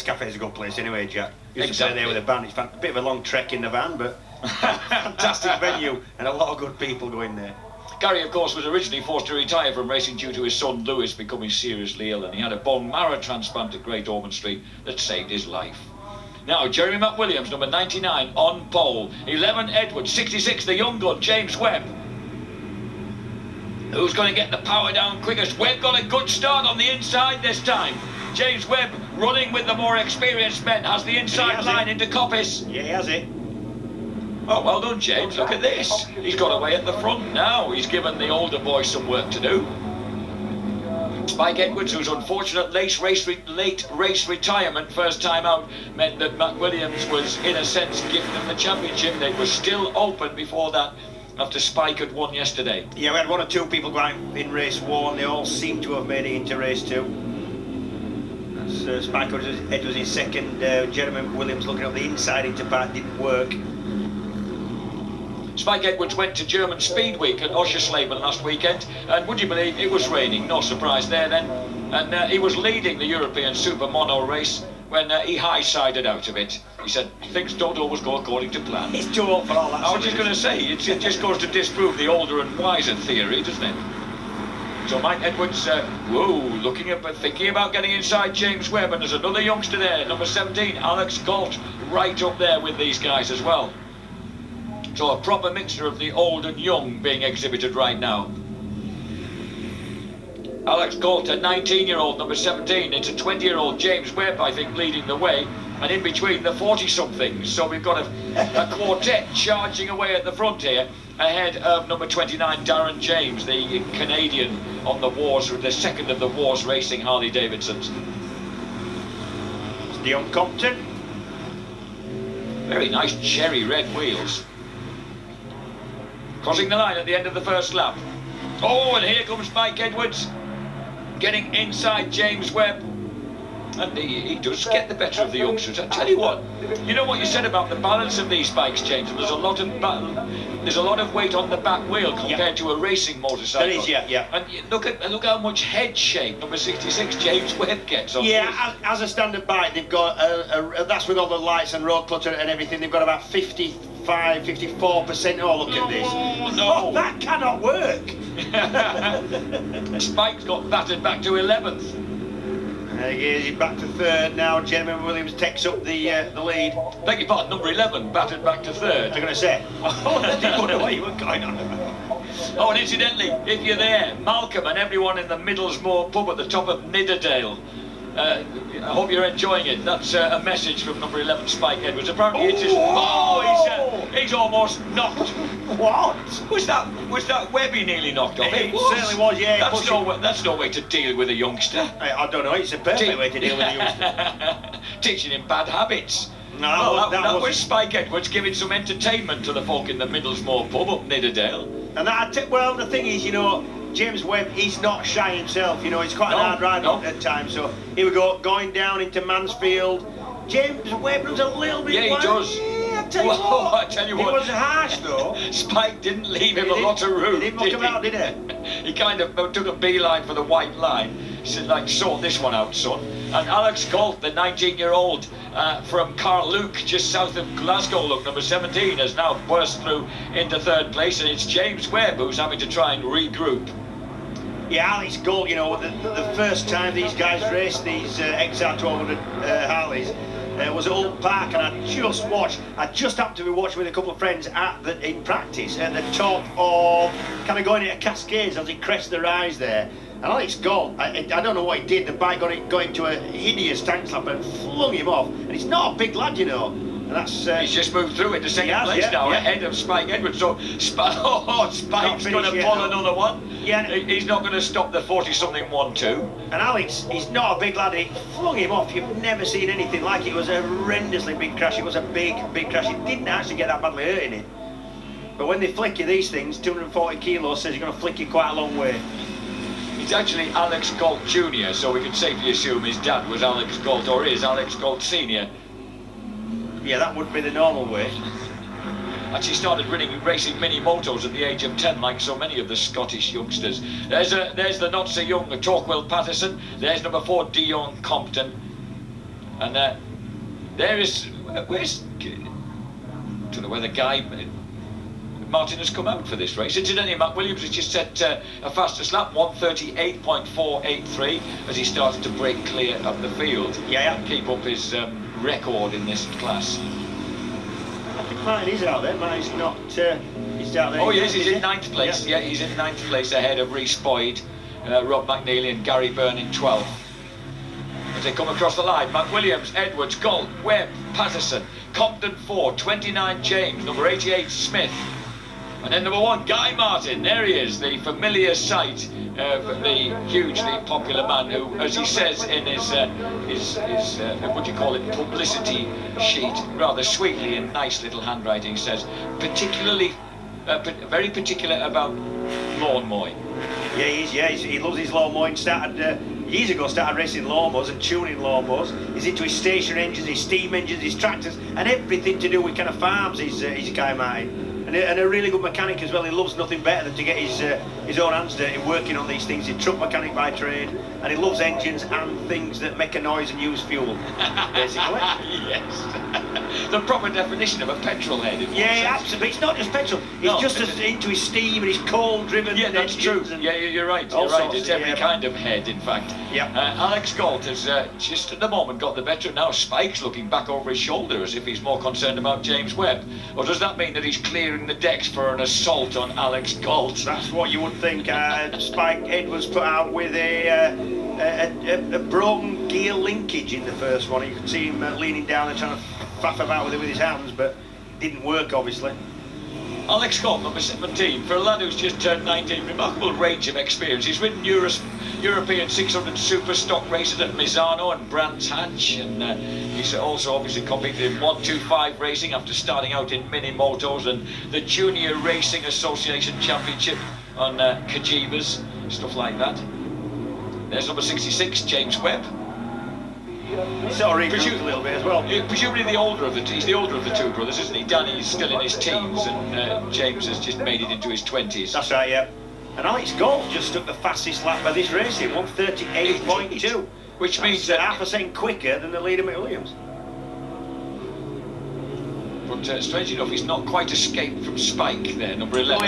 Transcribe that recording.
Cafe's a good place anyway, Jack. Used to play there with a band. It's a bit of a long trek in the van, but fantastic venue and a lot of good people going there. Gary, of course, was originally forced to retire from racing due to his son Lewis becoming seriously ill, and he had a bone marrow transplant at Great Ormond Street that saved his life. Now, Jeremy McWilliams, number 99, on pole. 11, Edwards. 66, the young gun, James Webb. Who's going to get the power down quickest? Webb got a good start on the inside this time. James Webb, running with the more experienced men, has the inside line into Coppice. Yeah, he has it. Oh, well done, James. Look at this. He's got away at the front now. He's given the older boys some work to do. Spike Edwards, whose unfortunate late race retirement first time out, meant that McWilliams was, in a sense, given him the championship. They were still open before that, after Spike had won yesterday. Yeah, we had 1 or 2 people going in race 1. They all seem to have made it into race 2. That's Spike Edwards in second. Jeremy Williams looking up the inside into part, didn't work. Spike Edwards went to German Speed Week at Oschersleben last weekend, and would you believe it was raining? No surprise there then. And he was leading the European Super Mono race when he high-sided out of it. He said, things don't always go according to plan. It's too old for all that. I was just going to say, it just goes to disprove the older and wiser theory, doesn't it? So Mike Edwards, thinking about getting inside James Webb, and there's another youngster there, number 17, Alex Galt, right up there with these guys as well. So a proper mixture of the old and young being exhibited right now. Alex Galt, a 19-year-old, number 17. It's a 20-year-old James Webb, I think, leading the way. And in between, the 40-somethings. So we've got a quartet charging away at the front here, ahead of number 29, Darren James, the Canadian on the Wars, the second of the Wars racing Harley Davidsons. It's Dion Compton. Very nice cherry red wheels. Crossing the line at the end of the first lap. Oh, and here comes Mike Edwards, getting inside James Webb. And he does get the better of the youngsters. I tell you what, you know what you said about the balance of these bikes, James? There's a lot of weight on the back wheel compared to a racing motorcycle. That is, yeah. And look how much head shape number 66 James Webb gets on. Yeah, as a standard bike, they've got that's with all the lights and road clutter and everything. They've got about 54%. Oh, look at this. No, that cannot work. Spike's got battered back to 11th. He's back to 3rd now. Jeremy Williams takes up the lead. Beg your pardon, number 11 battered back to 3rd. I'm going to say. Oh, I didn't know what you were going on about. Oh, and incidentally, if you're there, Malcolm and everyone in the Middlesmore pub at the top of Nidderdale, I hope you're enjoying it. That's a message from number 11, Spike Edwards. Apparently it's just... Oh, he's almost knocked. What? Was that Webby nearly knocked off? It certainly was, yeah. That's no way to deal with a youngster. I don't know, it's a perfect way to deal with a youngster. Teaching him bad habits. No, well, that was Spike Edwards giving some entertainment to the folk in the Middlesmore pub up Nidderdale. And well, the thing is, you know, James Webb, he's not shy himself, you know, he's quite a hard rider at times. So here we go, going down into Mansfield. James Webb runs a little bit he does. Yeah, I tell you what. It was harsh, though. Spike didn't leave him a lot of room. He didn't muck him out, did he? He kind of took a beeline for the white line. He said, like, sort this one out, son. And Alex Galt, the 19-year-old from Carluke, just south of Glasgow, look, number 17, has now burst through into 3rd place, and it's James Webb who's having to try and regroup. Yeah, Alex Galt, you know, the first time these guys raced these XR1200 Harleys was at Old Park, and I just happened to be watching with a couple of friends in practice at the top of kind of going into Cascades as he crests the rise there. And Alex Galt, I don't know what he did, the bike got into a hideous tank slap and flung him off. And he's not a big lad, you know. And that's he's just moved through into 2nd place now, ahead of Spike Edwards. So Spike's going to pull another one. Yeah, he's not going to stop the 40-something 1-2. And Alex, he's not a big lad. He flung him off. You've never seen anything like it. It was a horrendously big crash. It was a big crash. He didn't actually get that badly hurt in it. But when they flick you these things, 240 kilos says you're going to flick you quite a long way. He's actually Alex Galt Jr., so we can safely assume his dad was Alex Galt, or is Alex Galt Sr. Yeah, that would be the normal way. Actually started racing mini motos at the age of 10, like so many of the Scottish youngsters. There's the not so young Torquil Patterson. There's number 4, Dion Compton. And there is, where's, don't know whether Martin has come out for this race. Incidentally, Matt Williams has just set a fastest lap, 1:38.483, as he started to break clear of the field. Yeah. And keep up his record in this class. I think Martin is out there. Martin's not. He's out there. Oh yes, he's in 9th place. Yeah, he's in 9th place ahead of Rhys Boyd, Rob McNeely and Gary Byrne in 12th. As they come across the line, Matt Williams, Edwards, Galt, Webb, Patterson, Compton 4, 29 James, number 88 Smith. And then number 1, Guy Martin. There he is, the familiar sight of the hugely popular man who, as he says in his what do you call it, publicity sheet, rather sweetly in nice little handwriting, says particularly, very particular about lawn mowing. Yeah, he loves his lawn mowing. Started years ago, started racing lawnmowers and tuning lawnmowers. He's into his station engines, his steam engines, his tractors, and everything to do with kind of farms. He's Guy Martin. And a really good mechanic as well. He loves nothing better than to get his own hands dirty working on these things. He's a truck mechanic by trade, and he loves engines and things that make a noise and use fuel, basically. Yes. The proper definition of a petrol head. Yeah, absolutely. It's not just petrol. He's just as into his steam and his coal-driven. Yeah, that's true. Yeah, you're right. You're right. It's every kind of head, in fact. Yeah. Alex Galt has just at the moment got the better. Now Spike's looking back over his shoulder as if he's more concerned about James Webb. Or does that mean that he's clearing the decks for an assault on Alex Galt? That's what you would think. Spike Edwards put out with a broken gear linkage in the first one. You could see him leaning down and trying to faff about with it with his hands, but it didn't work, obviously. Alex Galt, number 17, for a lad who's just turned 19, remarkable range of experience. He's ridden European 600 super stock races at Misano and Brands Hatch, and he's also obviously competed in 125 racing after starting out in mini motos and the Junior Racing Association Championship on Kajibas, stuff like that. There's number 66, James Webb. Sort of regrouped a little bit as well. Presumably the older of the he's the older of the two brothers, isn't he? Danny's still in his teens, and James has just made it into his 20s. That's right, yeah. And Alex Galt just took the fastest lap of this racing, 1:38.2, which means that half a second quicker than the leader McWilliams. But strangely enough, he's not quite escaped from Spike there, number 11.